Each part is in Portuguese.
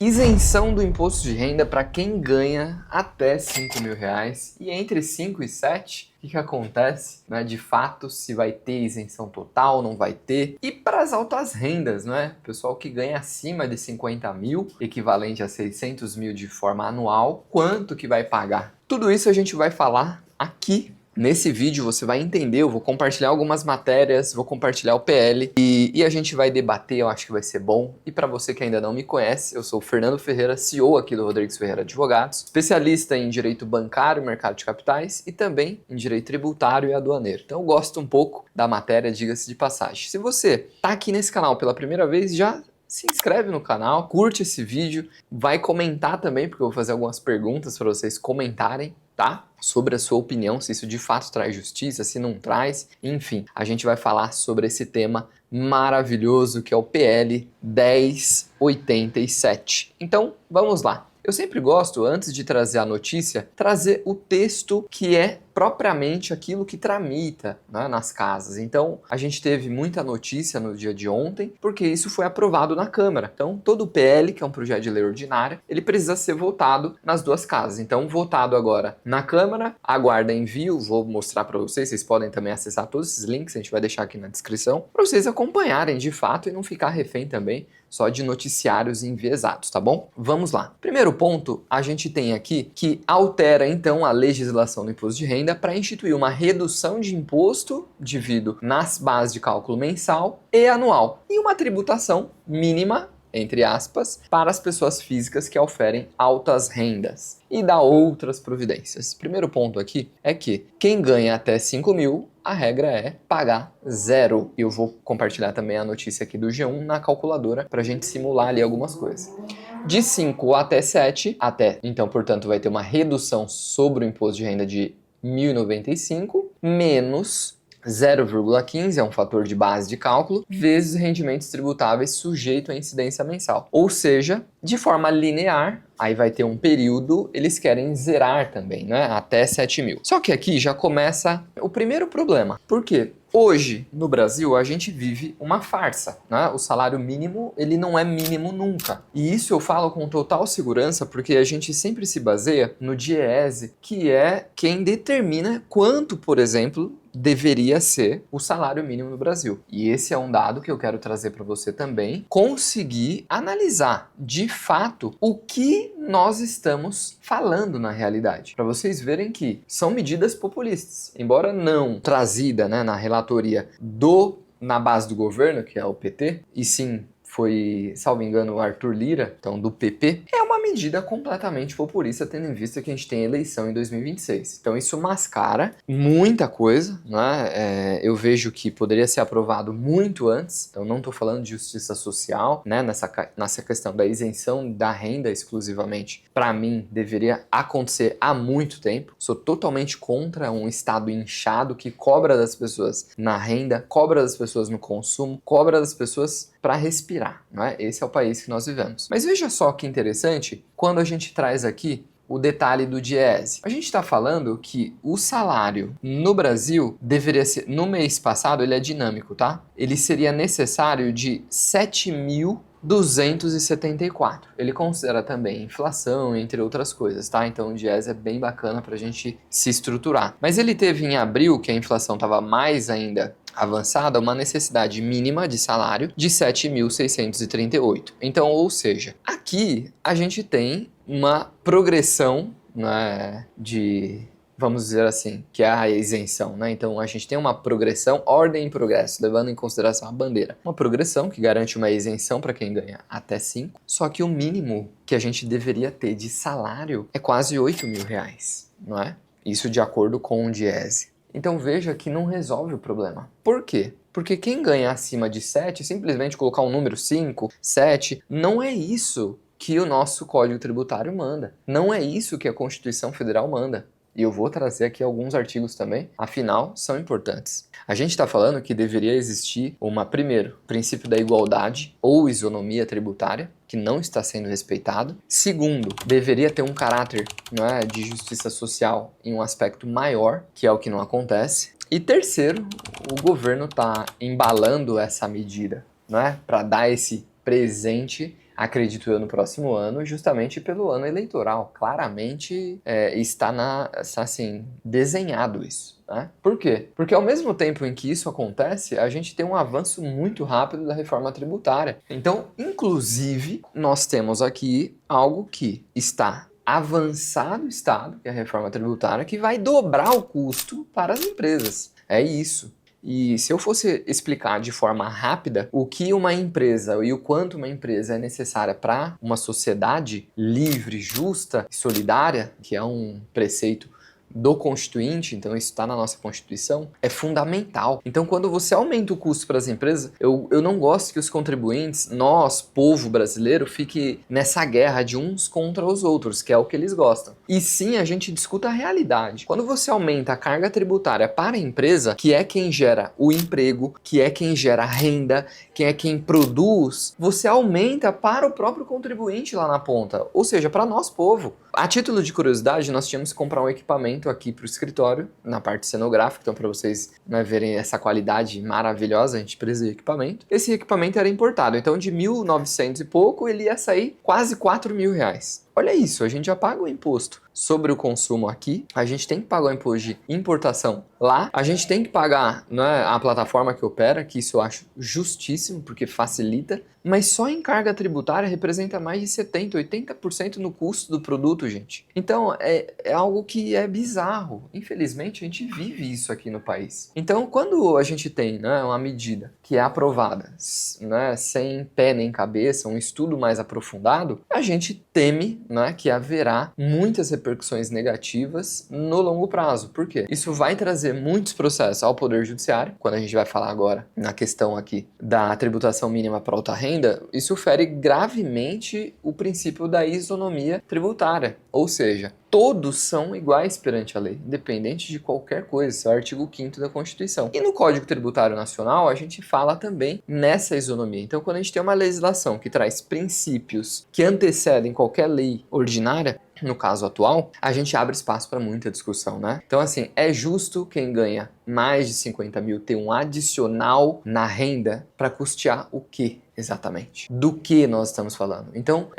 Isenção do imposto de renda para quem ganha até R$ 5.000. E entre 5 e 7, o que acontece? Né? De fato, se vai ter isenção total, não vai ter. E para as altas rendas, né? Pessoal que ganha acima de 50 mil, equivalente a 600 mil de forma anual, quanto que vai pagar? Tudo isso a gente vai falar aqui. Nesse vídeo você vai entender, eu vou compartilhar algumas matérias, vou compartilhar o PL e a gente vai debater, eu acho que vai ser bom. E para você que ainda não me conhece, eu sou o Fernando Ferreira, CEO aqui do Rodrigues Ferreira Advogados, especialista em direito bancário, mercado de capitais e também em direito tributário e aduaneiro. Então eu gosto um pouco da matéria, diga-se de passagem. Se você está aqui nesse canal pela primeira vez, já se inscreve no canal, curte esse vídeo, vai comentar também, porque eu vou fazer algumas perguntas para vocês comentarem, tá? Sobre a sua opinião, se isso de fato traz justiça, se não traz, enfim, a gente vai falar sobre esse tema maravilhoso que é o PL 1087. Então, vamos lá. Eu sempre gosto, antes de trazer a notícia, trazer o texto que é propriamente aquilo que tramita, né, nas casas. Então, a gente teve muita notícia no dia de ontem, porque isso foi aprovado na Câmara. Então, todo o PL, que é um projeto de lei ordinária, ele precisa ser votado nas duas casas. Então, votado agora na Câmara, aguarda envio, vou mostrar para vocês, vocês podem também acessar todos esses links, a gente vai deixar aqui na descrição, para vocês acompanharem de fato e não ficar refém também só de noticiários enviesados, tá bom? Vamos lá. Primeiro ponto, a gente tem aqui que altera então a legislação do imposto de renda para instituir uma redução de imposto devido nas bases de cálculo mensal e anual e uma tributação mínima, entre aspas, para as pessoas físicas que oferem altas rendas e dá outras providências. Primeiro ponto aqui é que quem ganha até 5 mil, a regra é pagar zero. Eu vou compartilhar também a notícia aqui do G1 na calculadora para a gente simular ali algumas coisas. De 5 até 7, então, portanto, vai ter uma redução sobre o imposto de renda de 1.095, menos 0,15 é um fator de base de cálculo, vezes rendimentos tributáveis sujeito à incidência mensal. Ou seja, de forma linear, aí vai ter um período, eles querem zerar também, né? Até 7 mil. Só que aqui já começa o primeiro problema. Por quê? Hoje, no Brasil, a gente vive uma farsa, né? O salário mínimo, ele não é mínimo nunca. E isso eu falo com total segurança porque a gente sempre se baseia no DIEESE, que é quem determina quanto, por exemplo, deveria ser o salário mínimo no Brasil. E esse é um dado que eu quero trazer para você também, conseguir analisar de fato o que nós estamos falando na realidade, para vocês verem que são medidas populistas, embora não trazida, né, na relatoria na base do governo, que é o PT, e sim foi, salvo engano, o Arthur Lira, então do PP, é uma medida completamente populista, tendo em vista que a gente tem eleição em 2026. Então isso mascara muita coisa, né? Eu vejo que poderia ser aprovado muito antes, então não estou falando de justiça social, né? Nessa questão da isenção da renda exclusivamente, para mim deveria acontecer há muito tempo. Sou totalmente contra um Estado inchado que cobra das pessoas na renda, cobra das pessoas no consumo, cobra das pessoas para respirar, não é? Esse é o país que nós vivemos. Mas veja só que interessante, quando a gente traz aqui o detalhe do DIEESE. A gente está falando que o salário no Brasil deveria ser, no mês passado, ele é dinâmico, tá? Ele seria necessário de 7.274. Ele considera também inflação, entre outras coisas, tá? Então o DIEESE é bem bacana para a gente se estruturar. Mas ele teve em abril, que a inflação estava mais ainda avançada, uma necessidade mínima de salário de 7.638. Então, ou seja, aqui a gente tem uma progressão, né, vamos dizer assim, que é a isenção, né? Então a gente tem uma progressão, ordem em progresso, levando em consideração a bandeira. Uma progressão que garante uma isenção para quem ganha até 5, só que o mínimo que a gente deveria ter de salário é quase R$ 8.000, não é? Isso de acordo com o DIEESE. Então veja que não resolve o problema. Por quê? Porque quem ganha acima de 7, simplesmente colocar um número 5, 7, não é isso que o nosso Código Tributário manda. Não é isso que a Constituição Federal manda. E eu vou trazer aqui alguns artigos também, afinal, são importantes. A gente está falando que deveria existir primeiro, princípio da igualdade ou isonomia tributária, que não está sendo respeitado. Segundo, deveria ter um caráter, não é, de justiça social em um aspecto maior, que é o que não acontece. E terceiro, o governo está embalando essa medida, não é, para dar esse presente acredito eu, no próximo ano, justamente pelo ano eleitoral. Claramente está assim, desenhado isso. Né? Por quê? Porque ao mesmo tempo em que isso acontece, a gente tem um avanço muito rápido da reforma tributária. Então, inclusive, nós temos aqui algo que está avançado estado, que é a reforma tributária, que vai dobrar o custo para as empresas. É isso. E se eu fosse explicar de forma rápida o que uma empresa e o quanto uma empresa é necessária para uma sociedade livre, justa e solidária, que é um preceito do Constituinte, então isso está na nossa Constituição, é fundamental. Então, quando você aumenta o custo para as empresas, eu não gosto que os contribuintes, nós, povo brasileiro, fique nessa guerra de uns contra os outros, que é o que eles gostam. E sim, a gente discuta a realidade. Quando você aumenta a carga tributária para a empresa, que é quem gera o emprego, que é quem gera renda, que é quem produz, você aumenta para o próprio contribuinte lá na ponta, ou seja, para nós, povo. A título de curiosidade, nós tínhamos que comprar um equipamento aqui para o escritório, na parte cenográfica, então para vocês verem essa qualidade maravilhosa, a gente precisa de equipamento. Esse equipamento era importado, então de 1.900 e pouco ele ia sair quase 4 mil reais. Olha isso, a gente já paga o imposto sobre o consumo aqui, a gente tem que pagar o imposto de importação lá, a gente tem que pagar, né, a plataforma que opera, que isso eu acho justíssimo, porque facilita, mas só em carga tributária representa mais de 70%, 80% no custo do produto, gente. Então é algo que é bizarro. Infelizmente, a gente vive isso aqui no país. Então, quando a gente tem, né, uma medida que é aprovada, né, sem pé nem cabeça, um estudo mais aprofundado, a gente teme, né, que haverá muitas repercussões negativas no longo prazo. Por quê? Isso vai trazer muitos processos ao Poder Judiciário, quando a gente vai falar agora na questão aqui da tributação mínima para alta renda, isso fere gravemente o princípio da isonomia tributária, ou seja, todos são iguais perante a lei, independente de qualquer coisa, esse é o artigo 5º da Constituição. E no Código Tributário Nacional, a gente fala também nessa isonomia. Então, quando a gente tem uma legislação que traz princípios que antecedem qualquer lei ordinária, no caso atual, a gente abre espaço para muita discussão, né? Então, assim, é justo quem ganha mais de 50 mil ter um adicional na renda para custear o quê? Exatamente. Do que nós estamos falando? Então,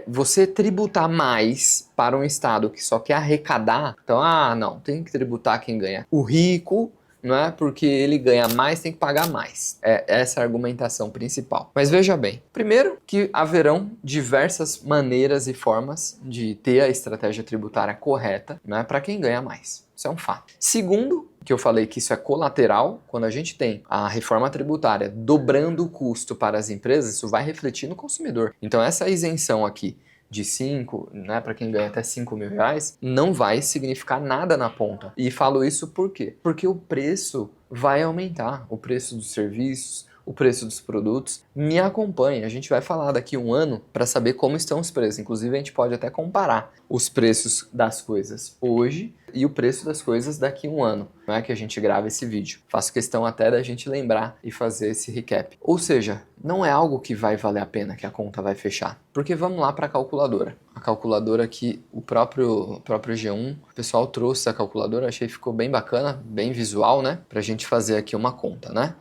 você tributar mais para um estado que só quer arrecadar, então, não, tem que tributar quem ganha. O rico, não é? Porque ele ganha mais, tem que pagar mais. É essa a argumentação principal. Mas veja bem, primeiro que haverão diversas maneiras e formas de ter a estratégia tributária correta, né, para quem ganha mais. Isso é um fato. Segundo, que eu falei que isso é colateral, quando a gente tem a reforma tributária dobrando o custo para as empresas, isso vai refletir no consumidor. Então essa isenção aqui de 5, né, para quem ganha até 5 mil reais, não vai significar nada na ponta. E falo isso por quê? Porque o preço vai aumentar, o preço dos serviços, o preço dos produtos. Me acompanhe, a gente vai falar daqui a um ano para saber como estão os preços. Inclusive a gente pode até comparar os preços das coisas hoje e o preço das coisas daqui a um ano, não é que a gente grava esse vídeo. Faço questão até da gente lembrar e fazer esse recap. Ou seja, não é algo que vai valer a pena, que a conta vai fechar. Porque vamos lá para a calculadora. A calculadora que o próprio G1, o pessoal trouxe a calculadora, achei que ficou bem bacana, bem visual, né? Pra gente fazer aqui uma conta, né?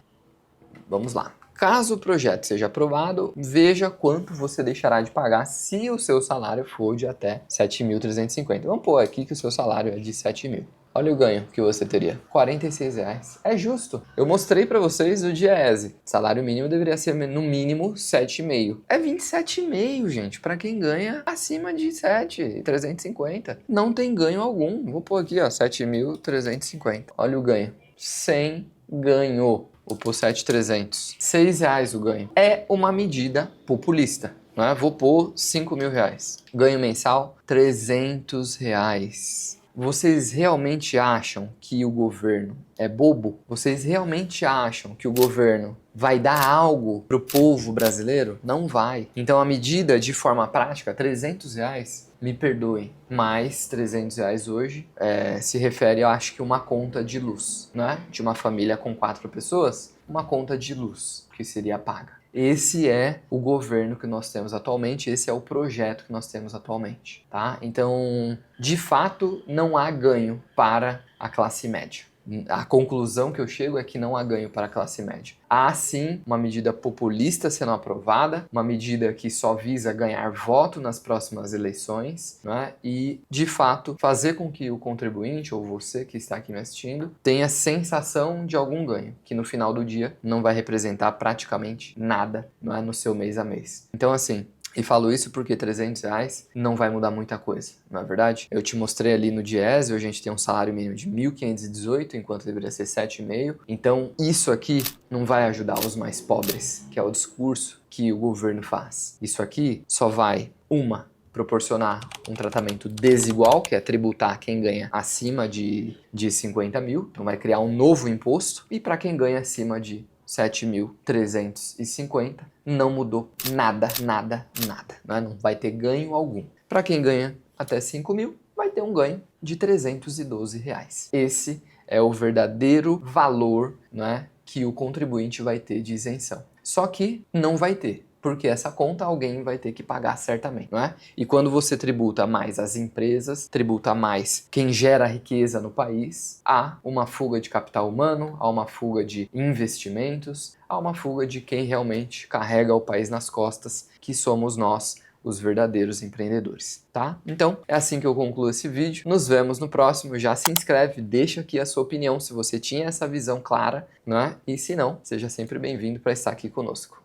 Vamos lá. Caso o projeto seja aprovado, veja quanto você deixará de pagar se o seu salário for de até 7.350. Vamos pôr aqui que o seu salário é de 7 mil. Olha o ganho que você teria, R$ 46. É justo. Eu mostrei para vocês o DIEESE. Salário mínimo deveria ser no mínimo 7,5. É 27,5, gente, para quem ganha acima de 7.350. Não tem ganho algum. Vou pôr aqui, ó, 7.350. Olha o ganho. Sem ganho. Vou pôr 7.300. R$ 6 o ganho. É uma medida populista. Né? Vou pôr 5 mil reais. Ganho mensal, R$ 300. Vocês realmente acham que o governo é bobo? Vocês realmente acham que o governo vai dar algo pro povo brasileiro? Não vai. Então a medida de forma prática, R$ 300, me perdoem, mas R$ 300 hoje se refere, eu acho que uma conta de luz, né? De uma família com 4 pessoas, uma conta de luz que seria paga. Esse é o governo que nós temos atualmente, esse é o projeto que nós temos atualmente, tá? Então, de fato, não há ganho para a classe média. A conclusão que eu chego é que não há ganho para a classe média. Há sim uma medida populista sendo aprovada, uma medida que só visa ganhar voto nas próximas eleições, né? E, de fato, fazer com que o contribuinte, ou você que está aqui me assistindo, tenha sensação de algum ganho, que no final do dia não vai representar praticamente nada, não é, no seu mês a mês. Então, assim, e falo isso porque R$ 300 não vai mudar muita coisa, não é verdade? Eu te mostrei ali no Diese, a gente tem um salário mínimo de 1.518, enquanto deveria ser 7,5. Então, isso aqui não vai ajudar os mais pobres, que é o discurso que o governo faz. Isso aqui só vai, proporcionar um tratamento desigual, que é tributar quem ganha acima de 50 mil, então vai criar um novo imposto, e para quem ganha acima de 7.350, não mudou nada, nada, nada. Né? Não vai ter ganho algum. Para quem ganha até 5 mil, vai ter um ganho de R$ 312. Esse é o verdadeiro valor, né, que o contribuinte vai ter de isenção. Só que não vai ter, porque essa conta alguém vai ter que pagar certamente, não é? E quando você tributa mais as empresas, tributa mais quem gera riqueza no país, há uma fuga de capital humano, há uma fuga de investimentos, há uma fuga de quem realmente carrega o país nas costas, que somos nós, os verdadeiros empreendedores, tá? Então, é assim que eu concluo esse vídeo. Nos vemos no próximo. Já se inscreve, deixa aqui a sua opinião se você tinha essa visão clara, não é? E se não, seja sempre bem-vindo para estar aqui conosco.